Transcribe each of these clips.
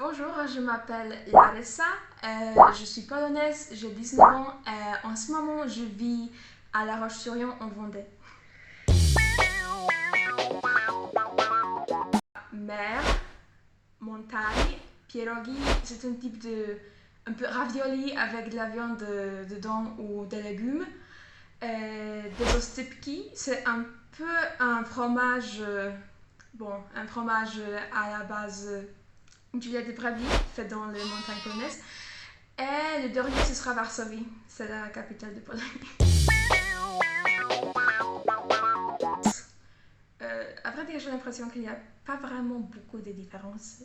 Bonjour, je m'appelle Larissa, je suis polonaise, j'ai 19 ans. En ce moment, je vis à La Roche-sur-Yon en Vendée. Mer, montagne, pierogi, c'est un type de un peu ravioli avec de la viande dedans ou des légumes. Des ostypki, c'est un peu un fromage, un fromage à la base du lait de brebis fait dans les montagnes polonaises. Et le dernier, ce sera Varsovie. C'est la capitale de Pologne. À vrai dire, j'ai l'impression qu'il n'y a pas vraiment beaucoup de différences.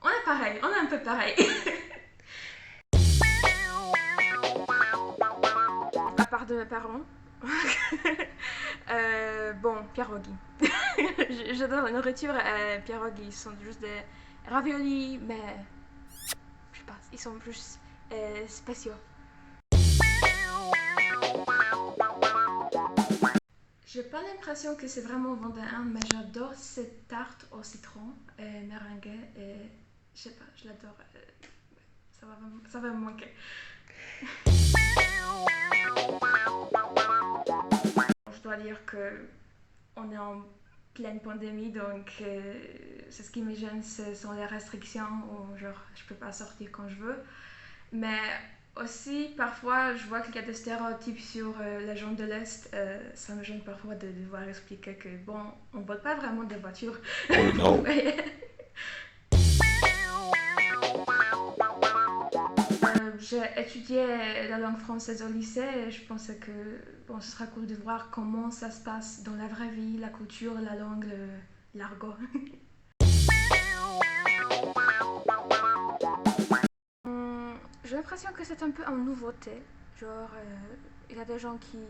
On est pareil, on est un peu pareil. À part de mes parents. Pierogi. J'adore la nourriture. Pierogi sont juste des raviolis, mais je sais pas, ils sont plus spéciaux. J'ai pas l'impression que c'est vraiment vendéen, mais j'adore cette tarte au citron meringuée et je sais pas, je l'adore. Ça va me manquer. Je dois dire que on est en pleine pandémie, donc c'est ce qui me gêne, ce sont les restrictions où genre je peux pas sortir quand je veux. Mais aussi, parfois, je vois qu'il y a des stéréotypes sur les gens de l'Est. Ça me gêne parfois de devoir expliquer que, bon, on ne vole pas vraiment des voitures. Oh no. J'ai étudié la langue française au lycée et je pensais que bon, ce sera cool de voir comment ça se passe dans la vraie vie, la culture, la langue, l'argot. J'ai l'impression que c'est un peu une nouveauté. Genre, il y a des gens qui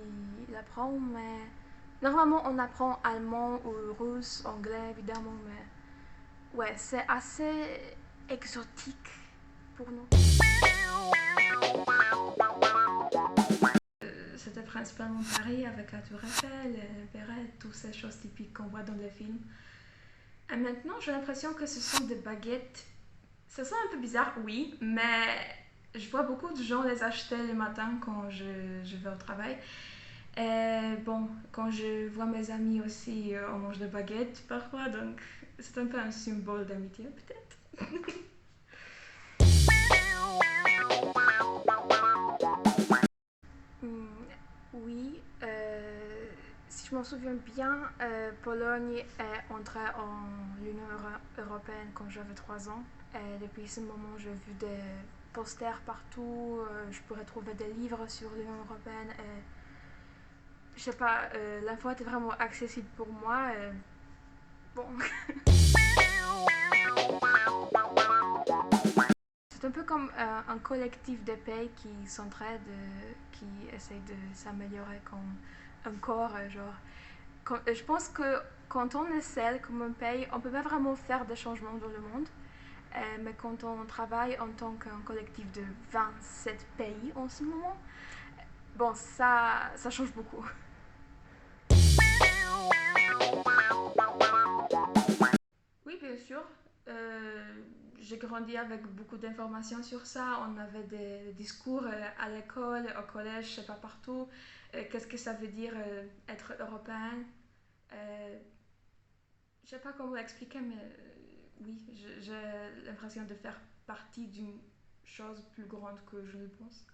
l'apprennent, mais normalement on apprend allemand ou russe, anglais évidemment, mais ouais, c'est assez exotique pour nous. C'était principalement Paris avec la Tour Eiffel, Perret, toutes ces choses typiques qu'on voit dans les films. Et maintenant, j'ai l'impression que ce sont des baguettes. Ça sent un peu bizarre, oui, mais je vois beaucoup de gens les acheter le matin quand je vais au travail. Et bon, quand je vois mes amis aussi, on mange des baguettes parfois, donc c'est un peu un symbole d'amitié peut-être. Hmm, oui, si je m'en souviens bien, Pologne est entrée en l'Union européenne quand j'avais 3 ans. Et depuis ce moment, j'ai vu des posters partout. Je pourrais trouver des livres sur l'Union européenne. Et, je sais pas, l'info était vraiment accessible pour moi. Et, bon, c'est un peu comme un collectif de pays qui s'entraident, qui essayent de s'améliorer comme un corps, genre. Je pense que quand on est seul comme un pays, on peut pas vraiment faire des changements dans le monde. Mais quand on travaille en tant qu'un collectif de 27 pays en ce moment, bon, ça change beaucoup. Oui, bien sûr. Euh, j'ai grandi avec beaucoup d'informations sur ça. On avait des discours à l'école, au collège, je sais pas partout. Qu'est-ce que ça veut dire être européen? Euh, je sais pas comment expliquer, mais oui, j'ai l'impression de faire partie d'une chose plus grande que je ne pense.